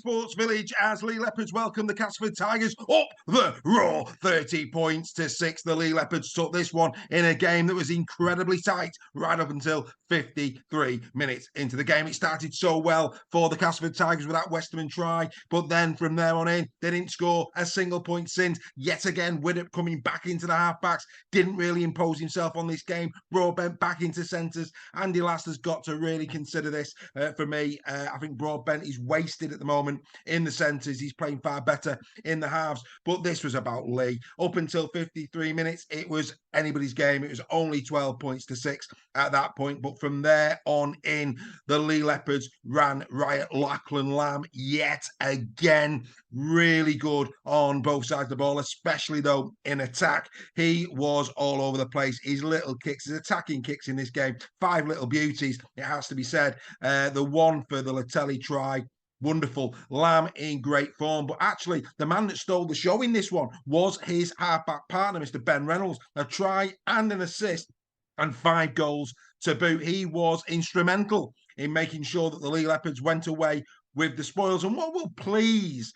Sports Village as Leigh Leopards welcome the Castleford Tigers up the raw 30 points to 6. The Leigh Leopards took this one in a game that was incredibly tight right up until 53 minutes into the game. It started so well for the Castleford Tigers with that Westerman try, but then from there on in, they didn't score a single point since. Yet again, Widdop coming back into the halfbacks, didn't really impose himself on this game. Broadbent back into centres. Andy Last has got to really consider this for me. I think Broadbent is wasted at the moment in the centres. He's playing far better in the halves. But this was about Leigh. Up until 53 minutes, it was anybody's game. It was only 12 points to 6 at that point. But from there on in, the Leigh Leopards ran riot. Lachlan Lamb yet again really good on both sides of the ball, especially though in attack. He was all over the place. His little kicks, his attacking kicks in this game, 5 little beauties, it has to be said. The one for the Latelli try, wonderful. Lamb in great form. But actually, the man that stole the show in this one was his halfback partner, Mr. Ben Reynolds. A try and an assist and 5 goals to boot. He was instrumental in making sure that the Leigh Leopards went away with the spoils. And what will please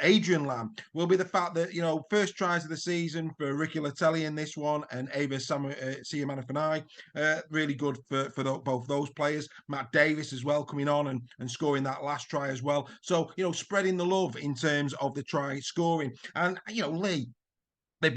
Adrian Lamb will be the fact that, first tries of the season for Ricky Latelli in this one and Ava Siamanafanai, really good for both those players. Matt Davis as well coming on and scoring that last try as well. So, spreading the love in terms of the try scoring. And, Leigh, they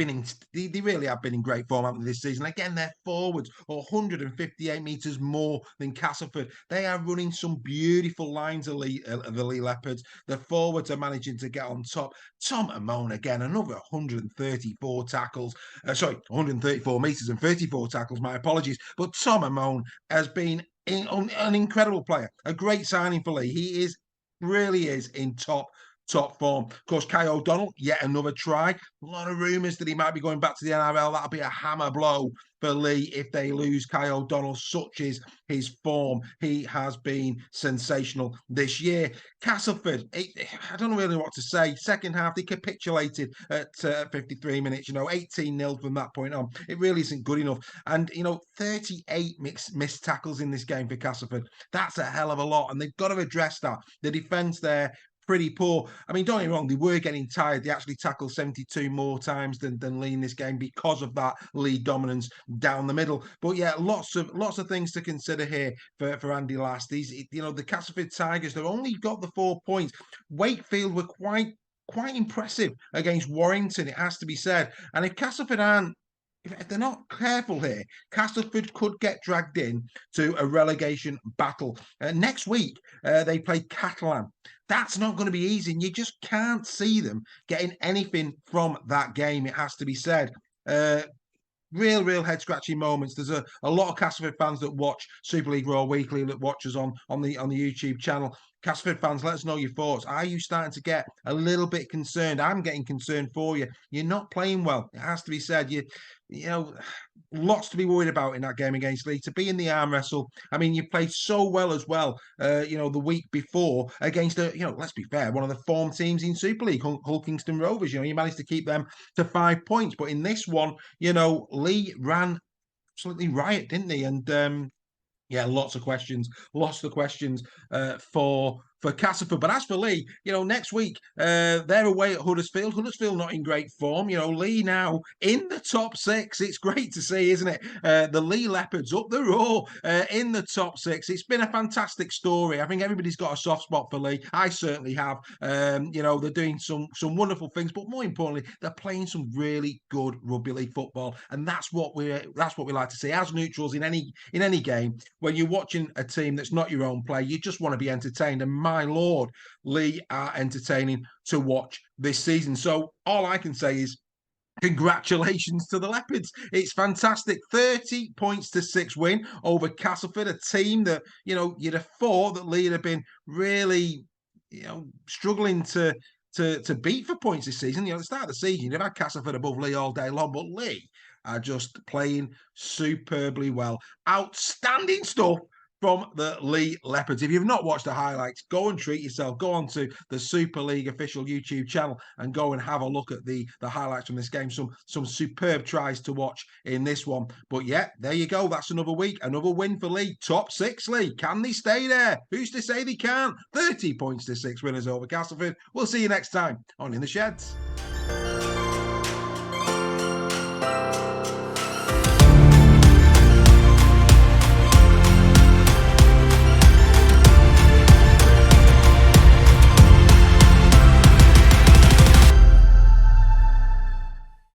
really have been in great form, haven't they, this season? Again, their forwards are 158 metres more than Castleford. They are running some beautiful lines of the Leigh Leopards. The forwards are managing to get on top. Tom Amone, again, another 134 tackles. 134 metres and 34 tackles, my apologies. But Tom Amone has been an incredible player. A great signing for Leigh. He really is in top form. Of course, Kai O'Donnell, yet another try. A lot of rumours that he might be going back to the NRL. That'll be a hammer blow for Leigh if they lose Kai O'Donnell. Such is his form. He has been sensational this year. Castleford, I don't really know what to say. Second half, they capitulated at 53 minutes, 18-0 from that point on. It really isn't good enough. And, 38 missed tackles in this game for Castleford. That's a hell of a lot. And they've got to address that. The defence there, pretty poor. I mean, don't get me wrong, they were getting tired. They actually tackled 72 more times than Leigh in this game because of that Leigh dominance down the middle. But yeah, lots of things to consider here for Andy Last. The Castleford Tigers, they've only got the 4 points. Wakefield were quite impressive against Warrington, it has to be said. And if Castleford if they're not careful here, Castleford could get dragged in to a relegation battle. Next week, they play Catalan. That's not going to be easy, and you just can't see them getting anything from that game, it has to be said. Real head-scratching moments. There's a lot of Castleford fans that watch Super League Raw Weekly, that watch us on the YouTube channel. Castleford fans, let us know your thoughts. Are you starting to get a little bit concerned? I'm getting concerned for you. You're not playing well. It has to be said. Lots to be worried about in that game against Leigh. To be in the arm wrestle, I mean, you played so well as well, the week before against, let's be fair, one of the form teams in Super League, Hull Kingston Rovers. You managed to keep them to 5 points. But in this one, Leigh ran absolutely riot, didn't they? And lots of questions for Castleford. But as for Leigh, next week, they're away at Huddersfield. Huddersfield not in great form. Leigh now in the top 6. It's great to see, isn't it? The Leigh Leopards up the roar in the top 6. It's been a fantastic story. I think everybody's got a soft spot for Leigh. I certainly have. They're doing some wonderful things, but more importantly, they're playing some really good rugby league football, and that's what we like to see as neutrals in any game. When you're watching a team that's not your own play, you just want to be entertained. And my Lord, Leigh are entertaining to watch this season. So all I can say is congratulations to the Leopards. It's fantastic. 30 points to 6 win over Castleford, a team that, you'd have thought that Leigh had been really, struggling to beat for points this season. At the start of the season, you'd have had Castleford above Leigh all day long, but Leigh are just playing superbly well. Outstanding stuff from the Leigh Leopards. If you've not watched the highlights, go and treat yourself. Go on to the Super League official YouTube channel and go and have a look at the highlights from this game. Some superb tries to watch in this one. But yeah, there you go. That's another week, another win for Leigh. Top 6, Leigh. Can they stay there? Who's to say they can't? 30 points to 6 winners over Castleford. We'll see you next time on In the Sheds.